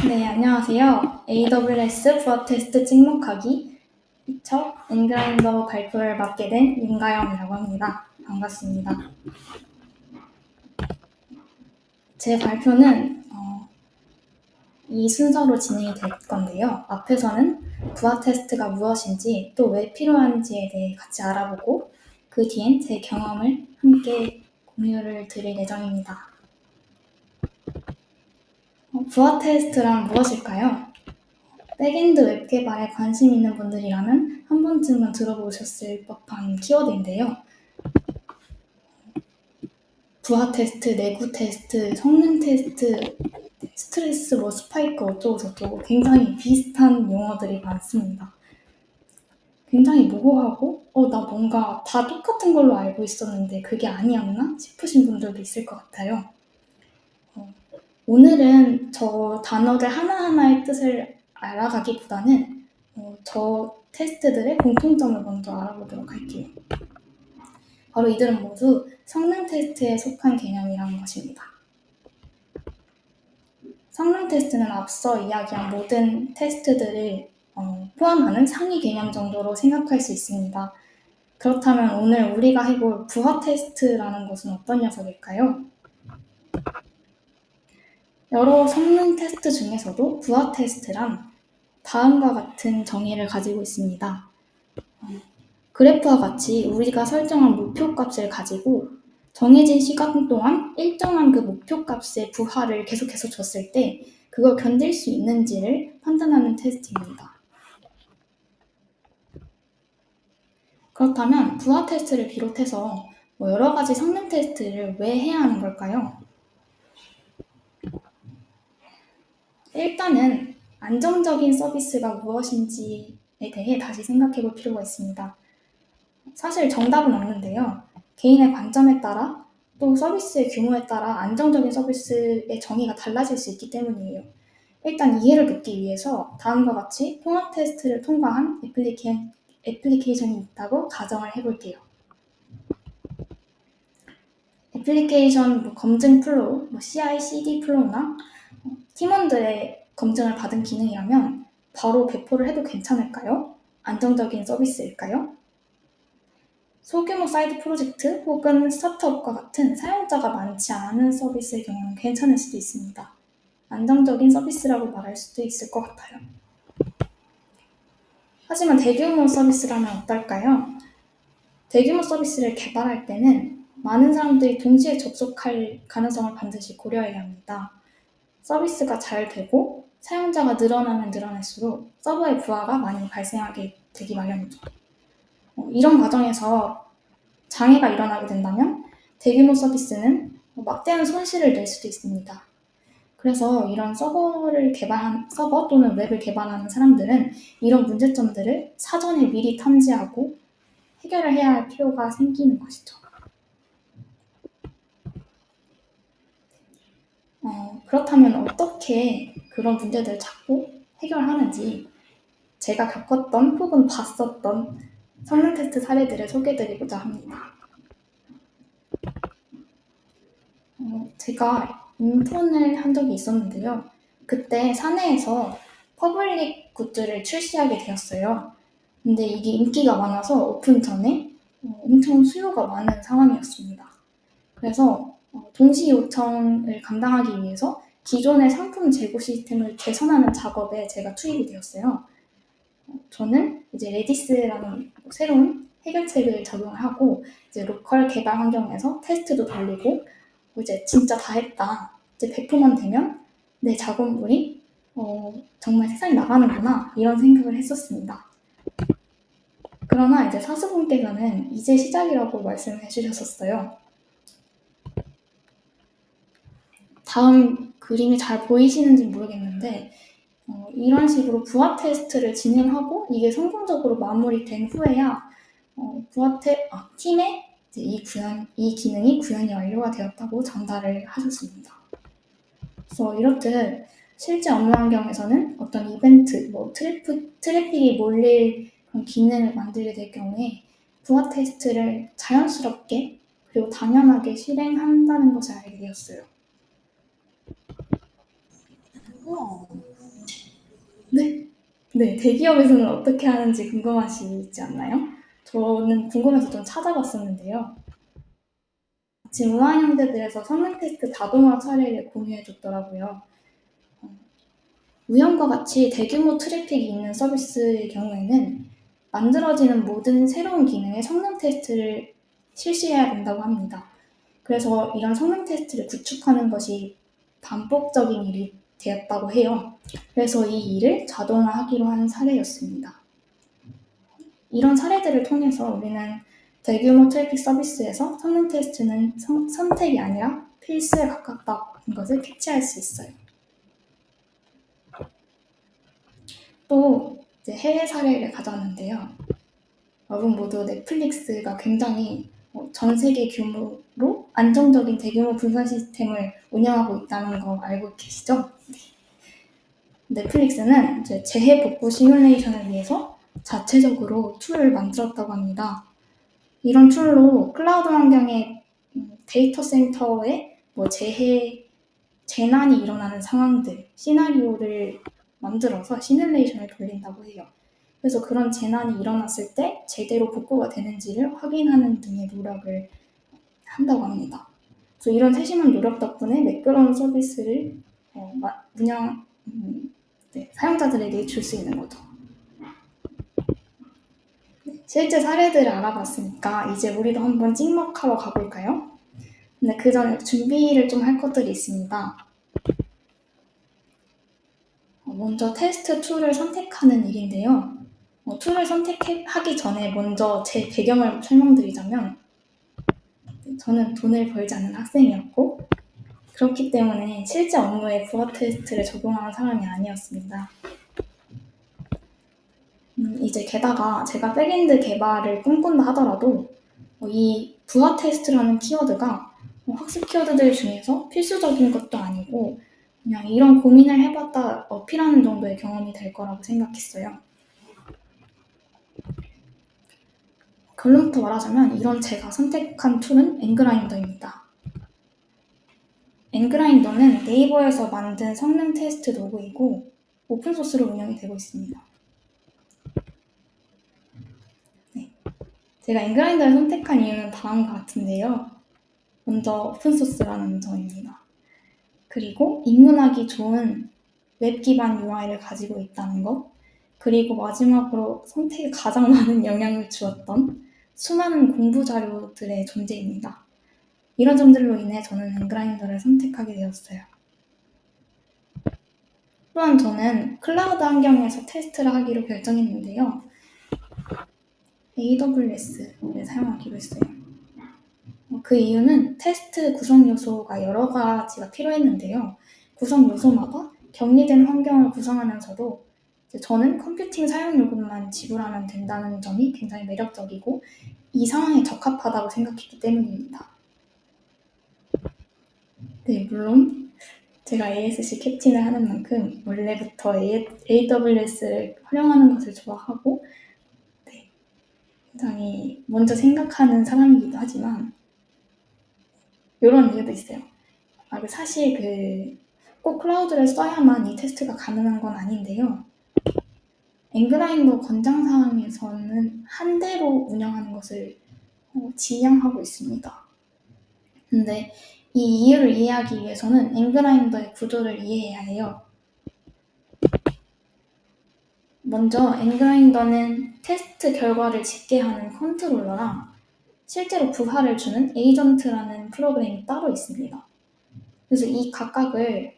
네, 안녕하세요. AWS 부합 테스트 찍목하기 피처 엔그라인더 발표를 맡게 된 윤가영이라고 합니다. 반갑습니다. 제 발표는 이 순서로 진행이 될 건데요. 앞에서는 부합 테스트가 무엇인지 또 왜 필요한지에 대해 같이 알아보고 그 뒤엔 제 경험을 함께 공유를 드릴 예정입니다. 부합 테스트란 무엇일까요? 백엔드 웹 개발에 관심 있는 분들이라면 한 번쯤은 들어보셨을 법한 키워드인데요. 부하 테스트, 내구 테스트, 성능 테스트, 스트레스, 스파이크 어쩌고 저쩌고 굉장히 비슷한 용어들이 많습니다. 굉장히 모호하고 나 뭔가 다 똑같은 걸로 알고 있었는데 그게 아니었나 싶으신 분들도 있을 것 같아요. 오늘은 저 단어들 하나하나의 뜻을 알아가기보다는 저 테스트들의 공통점을 먼저 알아보도록 할게요. 바로 이들은 모두 성능 테스트에 속한 개념이라는 것입니다. 성능 테스트는 앞서 이야기한 모든 테스트들을 포함하는 상위 개념 정도로 생각할 수 있습니다. 그렇다면 오늘 우리가 해볼 부하 테스트라는 것은 어떤 녀석일까요? 여러 성능 테스트 중에서도 부하 테스트란 다음과 같은 정의를 가지고 있습니다. 그래프와 같이 우리가 설정한 목표값을 가지고 정해진 시간 동안 일정한 그 목표값의 부하를 계속해서 줬을 때 그걸 견딜 수 있는지를 판단하는 테스트입니다. 그렇다면 부하 테스트를 비롯해서 여러 가지 성능 테스트를 왜 해야 하는 걸까요? 일단은 안정적인 서비스가 무엇인지에 대해 다시 생각해 볼 필요가 있습니다. 사실 정답은 없는데요. 개인의 관점에 따라 또 서비스의 규모에 따라 안정적인 서비스의 정의가 달라질 수 있기 때문이에요. 일단 이해를 돕기 위해서 다음과 같이 통합 테스트를 통과한 애플리케이션이 있다고 가정을 해볼게요. 애플리케이션 검증 플로우, CI/CD 플로우나 팀원들의 검증을 받은 기능이라면 바로 배포를 해도 괜찮을까요? 안정적인 서비스일까요? 소규모 사이드 프로젝트 혹은 스타트업과 같은 사용자가 많지 않은 서비스의 경우는 괜찮을 수도 있습니다. 안정적인 서비스라고 말할 수도 있을 것 같아요. 하지만 대규모 서비스라면 어떨까요? 대규모 서비스를 개발할 때는 많은 사람들이 동시에 접속할 가능성을 반드시 고려해야 합니다. 서비스가 잘 되고 사용자가 늘어나면 늘어날수록 서버의 부하가 많이 발생하게 되기 마련이죠. 이런 과정에서 장애가 일어나게 된다면 대규모 서비스는 막대한 손실을 낼 수도 있습니다. 그래서 이런 서버 또는 웹을 개발하는 사람들은 이런 문제점들을 사전에 미리 탐지하고 해결을 해야 할 필요가 생기는 것이죠. 그렇다면 어떻게 그런 문제들을 찾고 해결하는지 제가 겪었던 혹은 봤었던 성능 테스트 사례들을 소개해드리고자 합니다. 제가 인턴을 한 적이 있었는데요. 그때 사내에서 퍼블릭 굿즈를 출시하게 되었어요. 근데 이게 인기가 많아서 오픈 전에 엄청 수요가 많은 상황이었습니다. 그래서 동시 요청을 감당하기 위해서 기존의 상품 재고 시스템을 개선하는 작업에 제가 투입이 되었어요. 저는 이제 레디스라는 새로운 해결책을 적용하고 이제 로컬 개발 환경에서 테스트도 돌리고 이제 진짜 다 했다. 이제 배포만 되면 내 작업물이 정말 세상에 나가는구나 이런 생각을 했었습니다. 그러나 이제 사수분께서는 이제 시작이라고 말씀을 해주셨었어요. 다음 그림이 잘 보이시는지 모르겠는데 이런 식으로 부하 테스트를 진행하고 이게 성공적으로 마무리된 후에야 팀에 이제 이 기능이 구현이 완료가 되었다고 전달을 하셨습니다. 그래서 이렇듯 실제 업무 환경에서는 어떤 이벤트, 트래픽이 몰릴 그런 기능을 만들게 될 경우에 부하 테스트를 자연스럽게 그리고 당연하게 실행한다는 것을 알게 되었어요. 네, 대기업에서는 어떻게 하는지 궁금하시지 않나요? 저는 궁금해서 좀 찾아봤었는데요. 지금 우한형제들에서 성능 테스트 자동화 사례를 공유해줬더라고요. 우연과 같이 대규모 트래픽이 있는 서비스의 경우에는 만들어지는 모든 새로운 기능의 성능 테스트를 실시해야 된다고 합니다. 그래서 이런 성능 테스트를 구축하는 것이 반복적인 일이 되었다고 해요. 그래서 이 일을 자동화하기로 한 사례였습니다. 이런 사례들을 통해서 우리는 대규모 트래픽 서비스에서 성능 테스트는 선택이 아니라 필수에 가깝다는 것을 캐치할 수 있어요. 또 이제 해외 사례를 가져왔는데요. 여러분 모두 넷플릭스가 굉장히 전 세계 규모로 안정적인 대규모 분산 시스템을 운영하고 있다는 거 알고 계시죠? 넷플릭스는 이제 재해 복구 시뮬레이션을 위해서 자체적으로 툴을 만들었다고 합니다. 이런 툴로 클라우드 환경의 데이터 센터에 재난이 일어나는 상황들, 시나리오를 만들어서 시뮬레이션을 돌린다고 해요. 그래서 그런 재난이 일어났을 때 제대로 복구가 되는지를 확인하는 등의 노력을 한다고 합니다. 그래서 이런 세심한 노력 덕분에 매끄러운 서비스를 사용자들에게 줄 수 있는 거죠. 실제 사례들을 알아봤으니까 이제 우리도 한번 찍먹하러 가볼까요? 근데 그 전에 준비를 좀 할 것들이 있습니다. 먼저 테스트 툴을 선택하는 일인데요. 툴을 선택하기 전에 먼저 제 배경을 설명드리자면 저는 돈을 벌지 않는 학생이었고 그렇기 때문에 실제 업무에 부하 테스트를 적용하는 사람이 아니었습니다. 이제 게다가 제가 백엔드 개발을 꿈꾼다 하더라도 이 부하 테스트라는 키워드가 학습 키워드들 중에서 필수적인 것도 아니고 그냥 이런 고민을 해봤다 어필하는 정도의 경험이 될 거라고 생각했어요. 결론부터 말하자면 이런 제가 선택한 툴은 앵그라인더입니다. 앵그라인더는 네이버에서 만든 성능 테스트 도구이고 오픈소스로 운영이 되고 있습니다. 네. 제가 앵그라인더를 선택한 이유는 다음과 같은데요. 먼저 오픈소스라는 점입니다. 그리고 입문하기 좋은 웹 기반 UI를 가지고 있다는 것, 그리고 마지막으로 선택에 가장 많은 영향을 주었던 수많은 공부 자료들의 존재입니다. 이런 점들로 인해 저는 앵그라인더를 선택하게 되었어요. 또한 저는 클라우드 환경에서 테스트를 하기로 결정했는데요. AWS를 사용하기로 했어요. 그 이유는 테스트 구성 요소가 여러 가지가 필요했는데요. 구성 요소마다 격리된 환경을 구성하면서도 저는 컴퓨팅 사용 요금만 지불하면 된다는 점이 굉장히 매력적이고 이 상황에 적합하다고 생각했기 때문입니다. 네, 물론 제가 ASC 캡틴을 하는 만큼 원래부터 AWS를 활용하는 것을 좋아하고 굉장히 먼저 생각하는 사람이기도 하지만 이런 이유도 있어요. 사실 꼭 클라우드를 써야만 이 테스트가 가능한 건 아닌데요. 앵그라인더 권장사항에서는 한 대로 운영하는 것을 지향하고 있습니다. 근데 이 이유를 이해하기 위해서는 앵그라인더의 구조를 이해해야 해요. 먼저 앵그라인더는 테스트 결과를 집계하는 컨트롤러랑 실제로 부하를 주는 에이전트라는 프로그램이 따로 있습니다. 그래서 이 각각을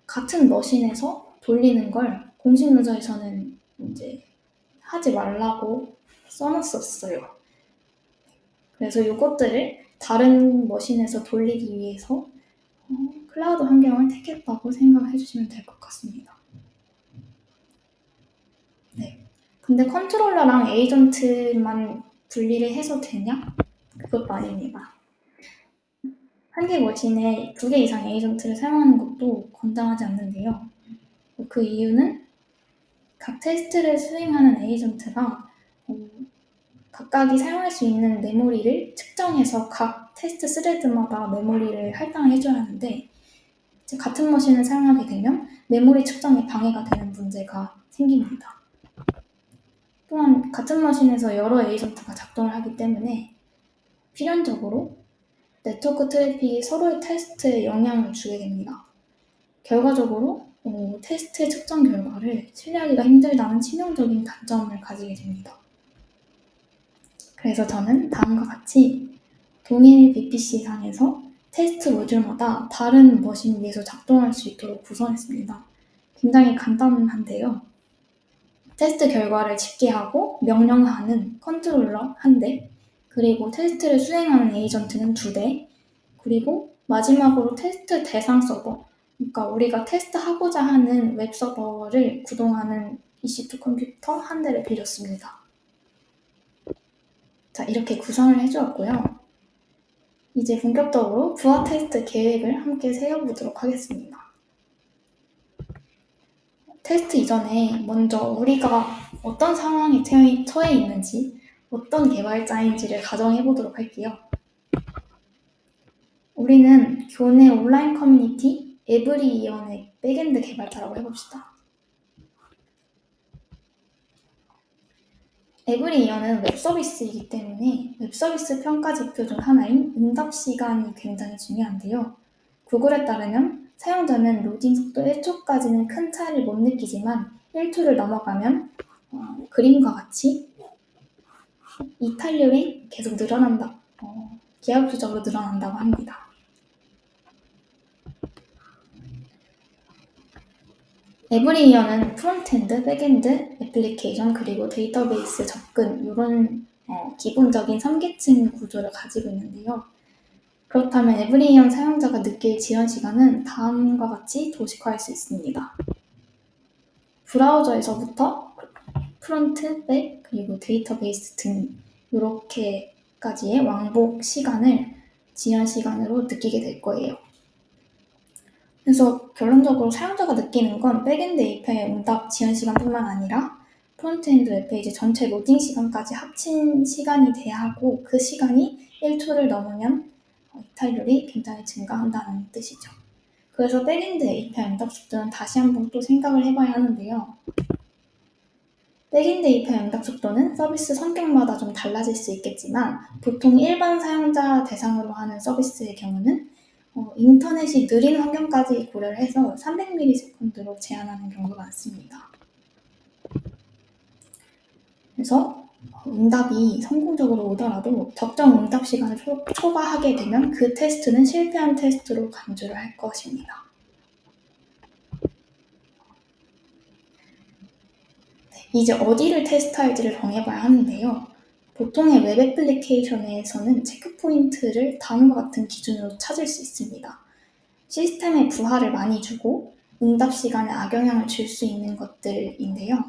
같은 머신에서 돌리는 걸 공식 문서에서는 이제 하지 말라고 써놨었어요. 그래서 이것들을 다른 머신에서 돌리기 위해서 클라우드 환경을 택했다고 생각해 주시면 될 것 같습니다. 네. 근데 컨트롤러랑 에이전트만 분리를 해서 되냐? 그것도 아닙니다. 한 개 머신에 2개 이상 에이전트를 사용하는 것도 권장하지 않는데요. 그 이유는 각 테스트를 수행하는 에이전트가 각각이 사용할 수 있는 메모리를 측정해서 각 테스트 스레드마다 메모리를 할당을 해줘야 하는데 같은 머신을 사용하게 되면 메모리 측정에 방해가 되는 문제가 생깁니다. 또한 같은 머신에서 여러 에이전트가 작동을 하기 때문에 필연적으로 네트워크 트래픽이 서로의 테스트에 영향을 주게 됩니다. 결과적으로 테스트의 측정 결과를 신뢰하기가 힘들다는 치명적인 단점을 가지게 됩니다. 그래서 저는 다음과 같이 동일 VPC상에서 테스트 모듈마다 다른 머신 위에서 작동할 수 있도록 구성했습니다. 굉장히 간단한데요. 테스트 결과를 집계하고 명령하는 컨트롤러 1대, 그리고 테스트를 수행하는 에이전트는 2대, 그리고 마지막으로 테스트 대상 서버, 그러니까 우리가 테스트하고자 하는 웹 서버를 구동하는 EC2 컴퓨터 1대를 빌렸습니다. 자, 이렇게 구성을 해주었고요. 이제 본격적으로 부하 테스트 계획을 함께 세워보도록 하겠습니다. 테스트 이전에 먼저 우리가 어떤 상황에 처해 있는지, 어떤 개발자인지를 가정해보도록 할게요. 우리는 교내 온라인 커뮤니티 에브리이언의 백엔드 개발자라고 해봅시다. 에브리이언은 웹서비스이기 때문에 웹서비스 평가 지표 중 하나인 응답 시간이 굉장히 중요한데요. 구글에 따르면 사용자는 로딩 속도 1초까지는 큰 차이를 못 느끼지만 1초를 넘어가면 그림과 같이 이탈률이 계속 늘어난다, 기하급수적으로 늘어난다고 합니다. 에브리이언은 프론트엔드, 백엔드, 애플리케이션, 그리고 데이터베이스 접근 이런 기본적인 3계층 구조를 가지고 있는데요. 그렇다면 에브리이언 사용자가 느낄 지연 시간은 다음과 같이 도식화할 수 있습니다. 브라우저에서부터 프론트, 백, 그리고 데이터베이스 등 이렇게까지의 왕복 시간을 지연 시간으로 느끼게 될 거예요. 그래서 결론적으로 사용자가 느끼는 건 백엔드 API의 응답 지연 시간뿐만 아니라 프론트엔드 웹페이지 전체 로딩 시간까지 합친 시간이 돼야 하고, 그 시간이 1초를 넘으면 이탈률이 굉장히 증가한다는 뜻이죠. 그래서 백엔드 API 응답 속도는 다시 한번 또 생각을 해봐야 하는데요. 백엔드 API 응답 속도는 서비스 성격마다 좀 달라질 수 있겠지만 보통 일반 사용자 대상으로 하는 서비스의 경우는 인터넷이 느린 환경까지 고려를 해서 300ms로 제한하는 경우가 많습니다. 그래서 응답이 성공적으로 오더라도 적정 응답 시간을 초과하게 되면 그 테스트는 실패한 테스트로 간주를 할 것입니다. 이제 어디를 테스트할지를 정해봐야 하는데요. 보통의 웹 애플리케이션에서는 체크포인트를 다음과 같은 기준으로 찾을 수 있습니다. 시스템에 부하를 많이 주고 응답 시간에 악영향을 줄 수 있는 것들인데요.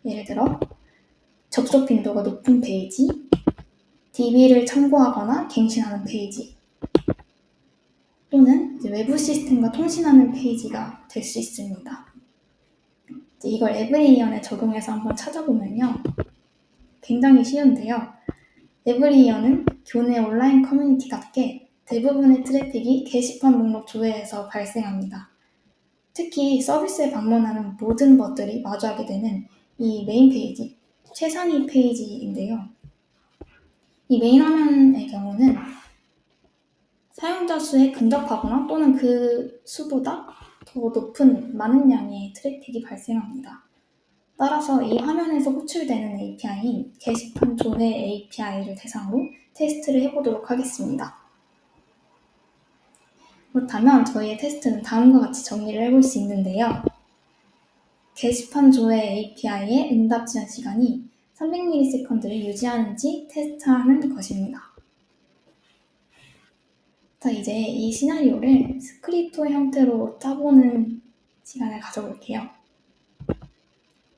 예를 들어 접속 빈도가 높은 페이지, DB를 참고하거나 갱신하는 페이지, 또는 외부 시스템과 통신하는 페이지가 될 수 있습니다. 이걸 에브리이언에 적용해서 한번 찾아보면요. 굉장히 쉬운데요. 에브리이언은 교내 온라인 커뮤니티답게 대부분의 트래픽이 게시판 목록 조회에서 발생합니다. 특히 서비스에 방문하는 모든 것들이 마주하게 되는 이 메인 페이지, 최상위 페이지인데요. 이 메인 화면의 경우는 사용자 수에 근접하거나 또는 그 수보다 더 높은 많은 양의 트래픽이 발생합니다. 따라서 이 화면에서 호출되는 API인 게시판 조회 API를 대상으로 테스트를 해보도록 하겠습니다. 그렇다면 저희의 테스트는 다음과 같이 정리를 해볼 수 있는데요. 게시판 조회 API의 응답 지연 시간이 300ms를 유지하는지 테스트하는 것입니다. 자, 이제 이 시나리오를 스크립트 형태로 짜보는 시간을 가져볼게요.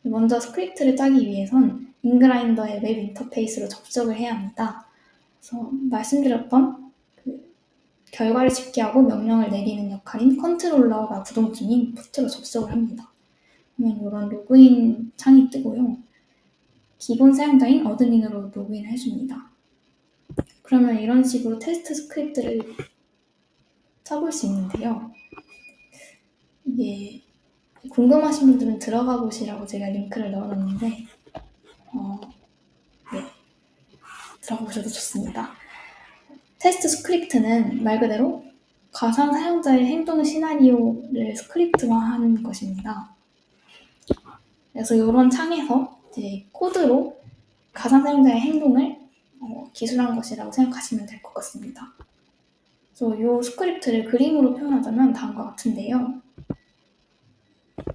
먼저 스크립트를 짜기 위해선 인그라인더의 웹 인터페이스로 접속을 해야 합니다. 그래서 말씀드렸던 결과를 집계하고 명령을 내리는 역할인 컨트롤러가 구동 중인 포트로 접속을 합니다. 그러면 이런 로그인 창이 뜨고요. 기본 사용자인 어드민으로 로그인을 해줍니다. 그러면 이런 식으로 테스트 스크립트를 쳐볼 수 있는데요. 이게 궁금하신 분들은 들어가 보시라고 제가 링크를 넣어놨는데 네, 들어가 보셔도 좋습니다. 테스트 스크립트는 말 그대로 가상 사용자의 행동 시나리오를 스크립트화한 것입니다. 그래서 이런 창에서 이제 코드로 가상 사용자의 행동을 기술한 것이라고 생각하시면 될 것 같습니다. 그래서 이 스크립트를 그림으로 표현하자면 다음과 같은데요.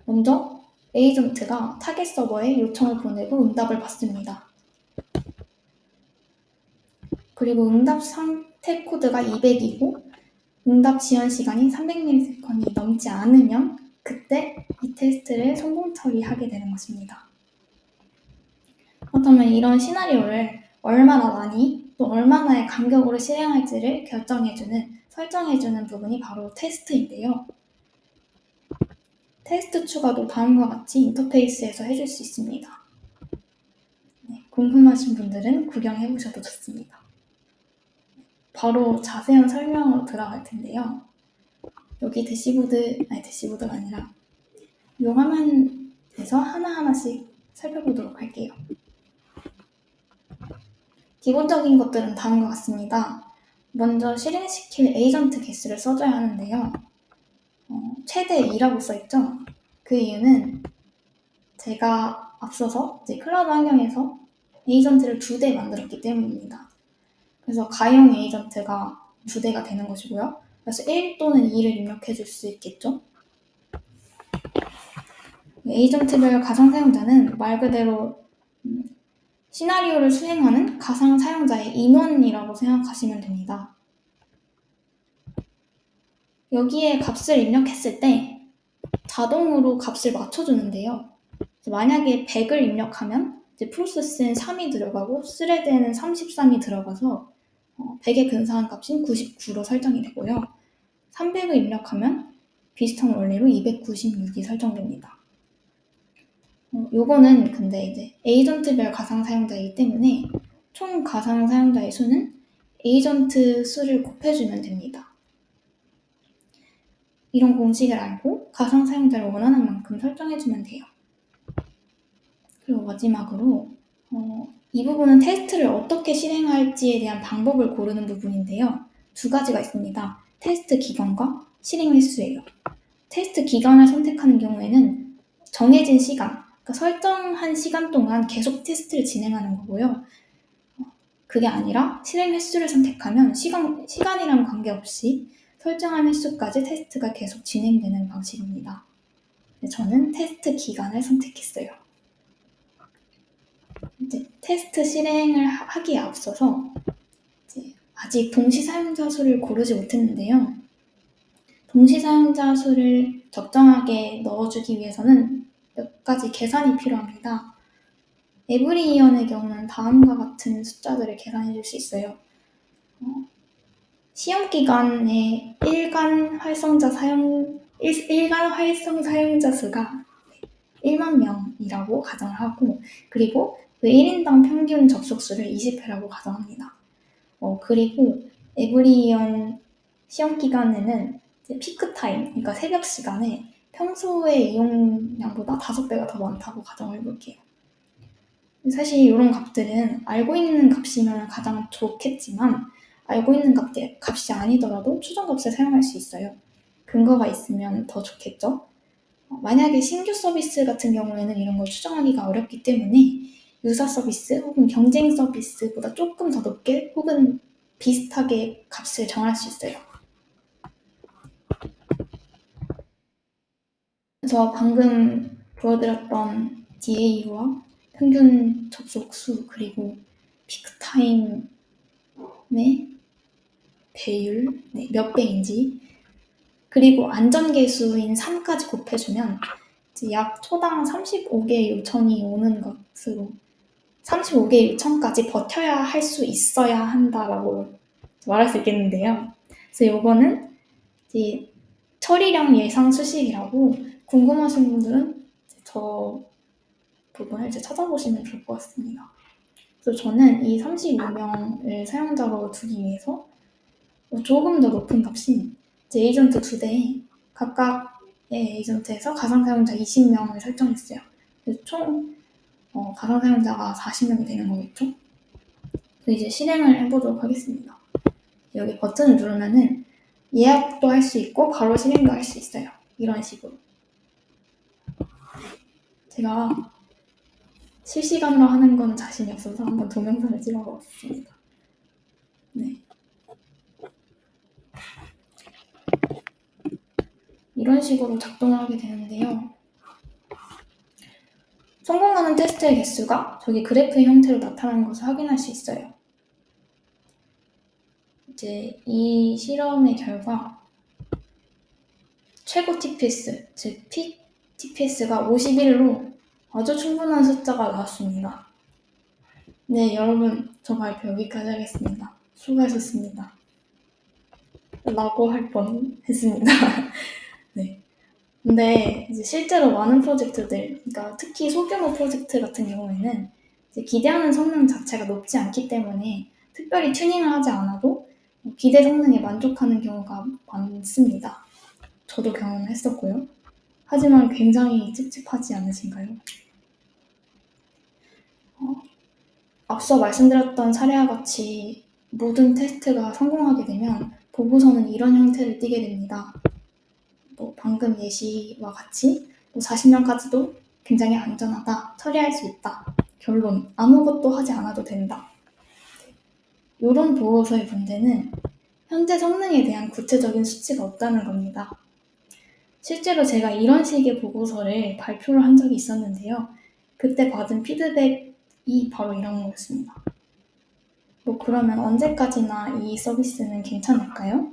먼저 에이전트가 타겟 서버에 요청을 보내고 응답을 받습니다. 그리고 응답 상태 코드가 200이고 응답 지연 시간이 300ms 넘지 않으면 그때 이 테스트를 성공 처리하게 되는 것입니다. 그렇다면 이런 시나리오를 얼마나 많이 또 얼마나의 간격으로 실행할지를 설정해주는 부분이 바로 테스트인데요. 테스트 추가도 다음과 같이 인터페이스에서 해줄 수 있습니다. 네, 궁금하신 분들은 구경해보셔도 좋습니다. 바로 자세한 설명으로 들어갈 텐데요. 여기 대시보드가 아니라 이 화면에서 하나하나씩 살펴보도록 할게요. 기본적인 것들은 다음과 같습니다. 먼저 실행시킬 에이전트 개수를 써줘야 하는데요. 최대 2라고 써있죠? 그 이유는 제가 앞서서 이제 클라우드 환경에서 에이전트를 2대 만들었기 때문입니다. 그래서 가용 에이전트가 2대가 되는 것이고요. 그래서 1 또는 2를 입력해 줄 수 있겠죠? 에이전트별 가상 사용자는 말 그대로 시나리오를 수행하는 가상 사용자의 인원이라고 생각하시면 됩니다. 여기에 값을 입력했을 때 자동으로 값을 맞춰주는데요. 만약에 100을 입력하면 이제 프로세스엔 3이 들어가고 스레드에는 33이 들어가서 100에 근사한 값인 99로 설정이 되고요. 300을 입력하면 비슷한 원리로 296이 설정됩니다. 요거는 근데 이제 에이전트별 가상 사용자이기 때문에 총 가상 사용자의 수는 에이전트 수를 곱해주면 됩니다. 이런 공식을 알고 가상 사용자를 원하는 만큼 설정해주면 돼요. 그리고 마지막으로 이 부분은 테스트를 어떻게 실행할지에 대한 방법을 고르는 부분인데요. 2가지가 있습니다. 테스트 기간과 실행 횟수예요. 테스트 기간을 선택하는 경우에는 정해진 시간, 그러니까 설정한 시간 동안 계속 테스트를 진행하는 거고요. 그게 아니라 실행 횟수를 선택하면 시간이랑 관계없이 설정한 횟수까지 테스트가 계속 진행되는 방식입니다. 저는 테스트 기간을 선택했어요. 이제 테스트 실행을 하기에 앞서서 이제 아직 동시 사용자 수를 고르지 못했는데요. 동시 사용자 수를 적정하게 넣어주기 위해서는 몇 가지 계산이 필요합니다. 에브리이언의 경우는 다음과 같은 숫자들을 계산해 줄 수 있어요. 시험 기간에 일간 활성 사용자 수가 1만 명이라고 가정하고, 그리고 그 1인당 평균 접속수를 20회라고 가정합니다. 그리고 에브리이언 시험 기간에는 피크 타임, 그러니까 새벽 시간에 평소의 이용량보다 5배가 더 많다고 가정을 해볼게요. 사실 이런 값들은 알고 있는 값이면 가장 좋겠지만 알고 있는 값이 아니더라도 추정값을 사용할 수 있어요. 근거가 있으면 더 좋겠죠? 만약에 신규 서비스 같은 경우에는 이런 걸 추정하기가 어렵기 때문에 유사 서비스 혹은 경쟁 서비스보다 조금 더 높게 혹은 비슷하게 값을 정할 수 있어요. 그래서 방금 보여드렸던 DAU와 평균 접속 수 그리고 피크 타임의 배율, 몇 배인지, 그리고 안전계수인 3까지 곱해주면 이제 약 초당 35개의 요청이 오는 것으로 35개의 요청까지 버텨야 할 수 있어야 한다라고 말할 수 있겠는데요. 그래서 이거는 이제 처리량 예상 수식이라고 궁금하신 분들은 저 부분을 이제 찾아보시면 좋을 것 같습니다. 그래서 저는 이 32명을 사용자로 두기 위해서 조금 더 높은 값인 이제 에이전트 2대에 각각 에이전트에서 가상 사용자 20명을 설정했어요. 그래서 총 가상 사용자가 40명이 되는 거겠죠? 그래서 이제 실행을 해보도록 하겠습니다. 여기 버튼을 누르면은 예약도 할 수 있고 바로 실행도 할 수 있어요. 이런 식으로. 제가 실시간으로 하는 건 자신이 없어서 한번 동영상을 찍어봤습니다. 네. 이런 식으로 작동을 하게 되는데요. 성공하는 테스트의 개수가 저기 그래프의 형태로 나타나는 것을 확인할 수 있어요. 이제 이 실험의 결과 최고 TPS, 즉 픽 TPS가 51로 아주 충분한 숫자가 나왔습니다. 네, 여러분, 저 발표 여기까지 하겠습니다. 수고하셨습니다. 라고 할 뻔 했습니다. 네. 근데 이제 실제로 많은 프로젝트들, 그러니까 특히 소규모 프로젝트 같은 경우에는 이제 기대하는 성능 자체가 높지 않기 때문에 특별히 튜닝을 하지 않아도 기대 성능에 만족하는 경우가 많습니다. 저도 경험했었고요. 하지만 굉장히 찝찝하지 않으신가요? 앞서 말씀드렸던 사례와 같이 모든 테스트가 성공하게 되면 보고서는 이런 형태를 띠게 됩니다. 방금 예시와 같이 40명까지도 굉장히 안전하다, 처리할 수 있다. 결론, 아무것도 하지 않아도 된다. 이런 보고서의 문제는 현재 성능에 대한 구체적인 수치가 없다는 겁니다. 실제로 제가 이런 식의 보고서를 발표를 한 적이 있었는데요. 그때 받은 피드백이 바로 이런 거였습니다. 그러면 언제까지나 이 서비스는 괜찮을까요?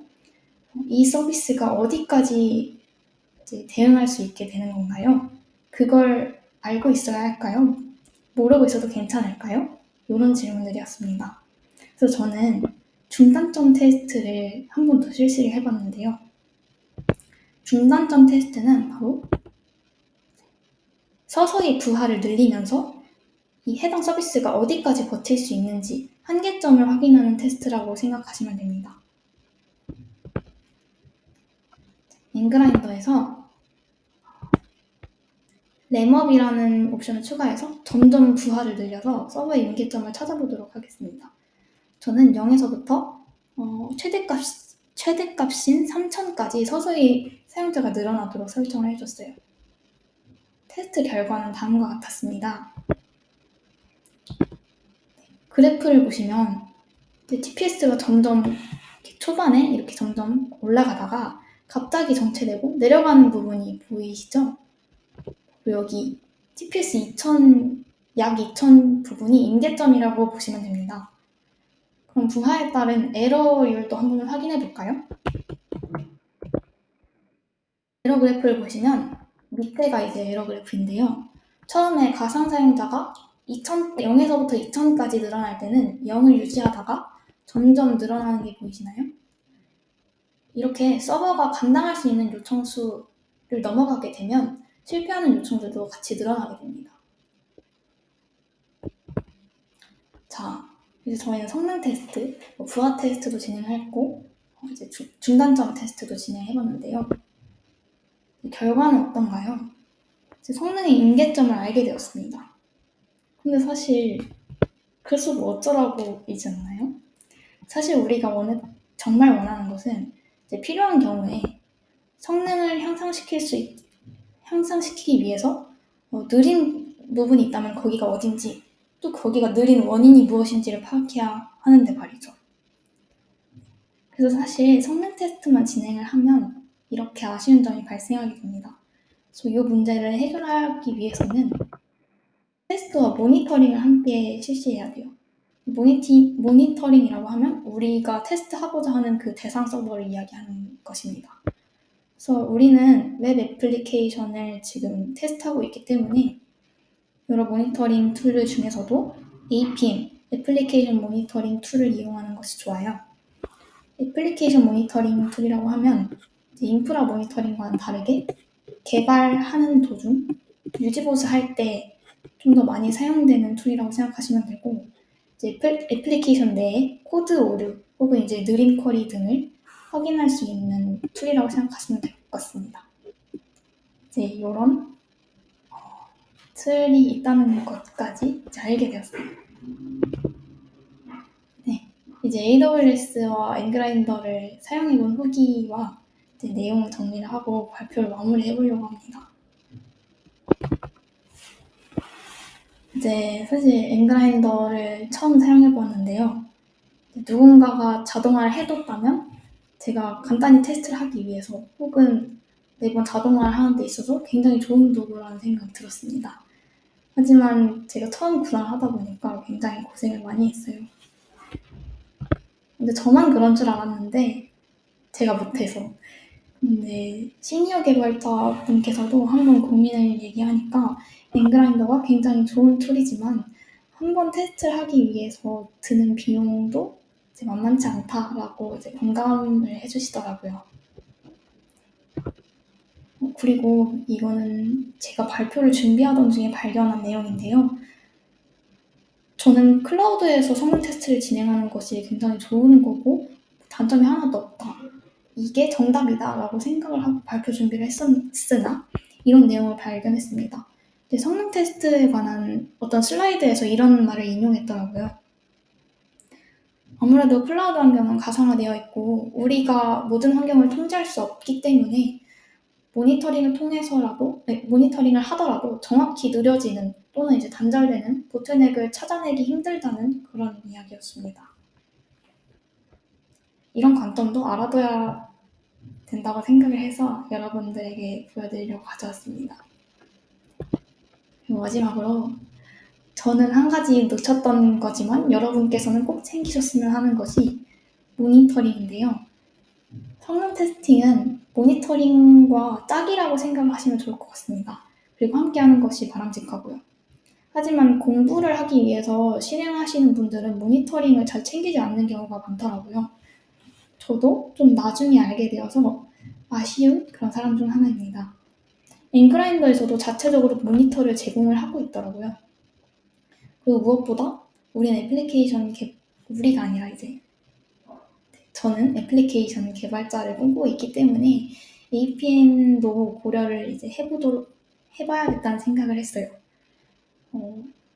이 서비스가 어디까지 이제 대응할 수 있게 되는 건가요? 그걸 알고 있어야 할까요? 모르고 있어도 괜찮을까요? 이런 질문들이었습니다. 그래서 저는 중단점 테스트를 한 번 더 실시를 해봤는데요. 중단점 테스트는 바로 서서히 부하를 늘리면서 이 해당 서비스가 어디까지 버틸 수 있는지 한계점을 확인하는 테스트라고 생각하시면 됩니다. 앵그라인더에서 램업이라는 옵션을 추가해서 점점 부하를 늘려서 서버의 임계점을 찾아보도록 하겠습니다. 저는 0에서부터 최대값인 3000까지 서서히 사용자가 늘어나도록 설정을 해줬어요. 테스트 결과는 다음과 같았습니다. 그래프를 보시면 TPS가 점점 초반에 이렇게 점점 올라가다가 갑자기 정체되고 내려가는 부분이 보이시죠? 그리고 여기 TPS 2000, 약 2000 부분이 임계점이라고 보시면 됩니다. 그럼 부하에 따른 에러율도 한번 확인해 볼까요? 에러 그래프를 보시면 밑에가 이제 에러 그래프인데요. 처음에 가상 사용자가 0에서부터 2000까지 늘어날 때는 0을 유지하다가 점점 늘어나는 게 보이시나요? 이렇게 서버가 감당할 수 있는 요청 수를 넘어가게 되면 실패하는 요청들도 같이 늘어나게 됩니다. 자, 이제 저희는 성능 테스트, 부하 테스트도 진행했고 이제 중단점 테스트도 진행해봤는데요. 결과는 어떤가요? 이제 성능의 임계점을 알게 되었습니다. 근데 사실 그래서 뭐 어쩌라고 이지 않나요? 사실 우리가 정말 원하는 것은 이제 필요한 경우에 성능을 향상시키기 위해서 느린 부분이 있다면 거기가 어딘지 또 거기가 느린 원인이 무엇인지를 파악해야 하는데 말이죠. 그래서 사실 성능 테스트만 진행을 하면 이렇게 아쉬운 점이 발생하게 됩니다. 그래서 이 문제를 해결하기 위해서는 테스트와 모니터링을 함께 실시해야 돼요. 모니터링이라고 하면 우리가 테스트하고자 하는 그 대상 서버를 이야기하는 것입니다. 그래서 우리는 웹 애플리케이션을 지금 테스트하고 있기 때문에 여러 모니터링 툴 중에서도 APM, 애플리케이션 모니터링 툴을 이용하는 것이 좋아요. 애플리케이션 모니터링 툴이라고 하면 인프라 모니터링과는 다르게 개발하는 도중 유지보수 할 때 좀 더 많이 사용되는 툴이라고 생각하시면 되고 이제 애플리케이션 내에 코드 오류 혹은 이제 느린 쿼리 등을 확인할 수 있는 툴이라고 생각하시면 될 것 같습니다. 이제 이런 틀이 있다는 것까지 이제 알게 되었어요. 네, 이제 AWS와 엔그라인더를 사용해본 후기와 이제 내용 정리를 하고 발표를 마무리해보려고 합니다. 이제 사실 엔그라인더를 처음 사용해보았는데요. 누군가가 자동화를 해뒀다면 제가 간단히 테스트를 하기 위해서 혹은 매번 자동화를 하는 데 있어서 굉장히 좋은 도구라는 생각이 들었습니다. 하지만 제가 처음 구상하다 보니까 굉장히 고생을 많이 했어요. 근데 저만 그런 줄 알았는데 제가 못해서. 근데 시니어 개발자 분께서도 한번 고민을 얘기하니까 엔그라인더가 굉장히 좋은 툴이지만 한번 테스트를 하기 위해서 드는 비용도 이제 만만치 않다라고 이제 공감을 해주시더라고요. 그리고 이거는 제가 발표를 준비하던 중에 발견한 내용인데요. 저는 클라우드에서 성능 테스트를 진행하는 것이 굉장히 좋은 거고 단점이 하나도 없다. 이게 정답이다 라고 생각을 하고 발표 준비를 했으나 이런 내용을 발견했습니다. 성능 테스트에 관한 어떤 슬라이드에서 이런 말을 인용했더라고요. 아무래도 클라우드 환경은 가상화되어 있고 우리가 모든 환경을 통제할 수 없기 때문에 모니터링을 하더라도 정확히 느려지는 또는 이제 단절되는 보트넥을 찾아내기 힘들다는 그런 이야기였습니다. 이런 관점도 알아둬야 된다고 생각을 해서 여러분들에게 보여드리려고 가져왔습니다. 그리고 마지막으로 저는 한 가지 놓쳤던 거지만 여러분께서는 꼭 챙기셨으면 하는 것이 모니터링인데요. 성능 테스팅은 모니터링과 짝이라고 생각하시면 좋을 것 같습니다. 그리고 함께하는 것이 바람직하고요. 하지만 공부를 하기 위해서 실행하시는 분들은 모니터링을 잘 챙기지 않는 경우가 많더라고요. 저도 좀 나중에 알게 되어서 아쉬운 그런 사람 중 하나입니다. 엔그라인더에서도 자체적으로 모니터를 제공을 하고 있더라고요. 그리고 무엇보다 우리가 아니라 이제 저는 애플리케이션 개발자를 꿈꾸고 있기 때문에 APM도 고려를 이제 해봐야겠다는 생각을 했어요.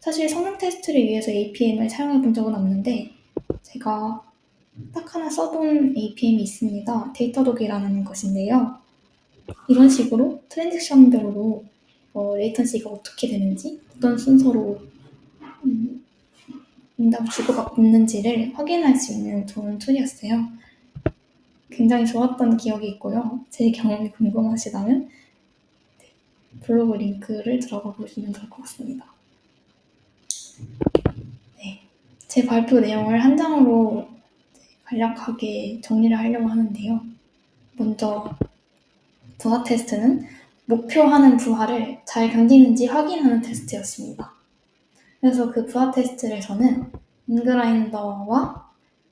사실 성능 테스트를 위해서 APM을 사용해 본 적은 없는데 제가 딱 하나 써본 APM이 있습니다. 데이터독이라는 것인데요. 이런 식으로 트랜지션별로 레이턴시가 어떻게 되는지 어떤 순서로 응답 주고가 있는지를 확인할 수 있는 좋은 툴이었어요. 굉장히 좋았던 기억이 있고요. 제 경험이 궁금하시다면 블로그 링크를 들어가 보시면 좋을 것 같습니다. 네, 제 발표 내용을 한 장으로 간략하게 정리를 하려고 하는데요. 먼저 부하 테스트는 목표하는 부하를 잘 견디는지 확인하는 테스트였습니다. 그래서 그 부하 테스트를 저는 인그라인더와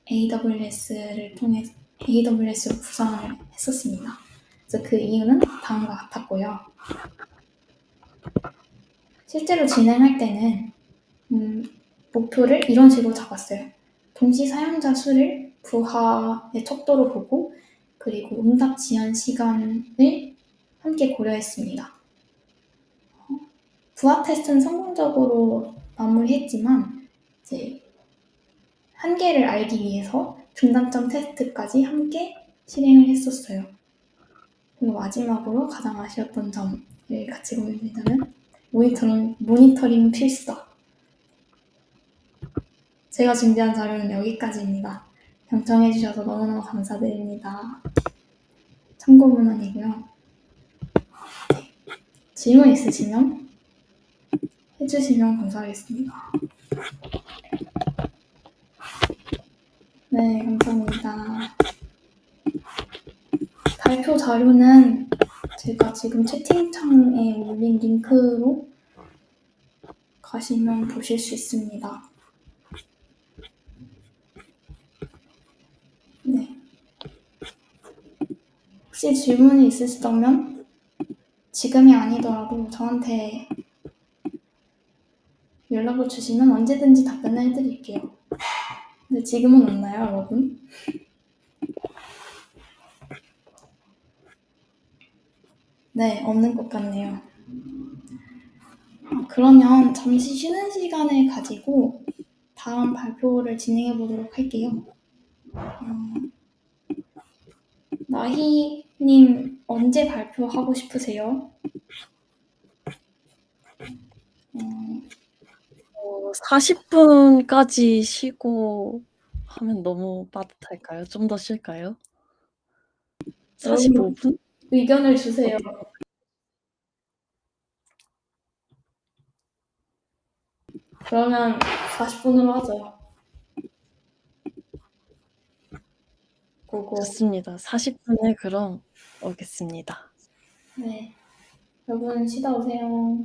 AWS를 통해 AWS로 구성을 했었습니다. 그래서 그 이유는 다음과 같았고요. 실제로 진행할 때는 목표를 이런 식으로 잡았어요. 동시 사용자 수를 부하의 척도로 보고 그리고 응답 지연 시간을 함께 고려했습니다. 부하 테스트는 성공적으로 마무리했지만 이제 한계를 알기 위해서 중단점 테스트까지 함께 실행을 했었어요. 그리고 마지막으로 가장 아쉬웠던 점을 같이 보여드리자면 모니터링 필수다. 제가 준비한 자료는 여기까지입니다. 경청해주셔서 너무너무 감사드립니다. 참고 문헌이고요. 질문 있으시면 해주시면 감사하겠습니다. 네, 감사합니다. 발표 자료는 제가 지금 채팅창에 올린 링크로 가시면 보실 수 있습니다. 네. 혹시 질문이 있으시다면 지금이 아니더라도 저한테 연락을 주시면 언제든지 답변을 해드릴게요. 근데 지금은 없나요, 여러분? 네, 없는 것 같네요. 그러면 잠시 쉬는 시간을 가지고 다음 발표를 진행해 보도록 할게요. 나희님 언제 발표하고 싶으세요? 40분까지 쉬고 하면 너무 빠듯할까요? 좀 더 쉴까요? 여러분 45분? 의견을 주세요. 그러면 40분으로 하죠. 고고. 좋습니다. 40분에 그럼 오겠습니다. 네. 여러분 쉬다 오세요.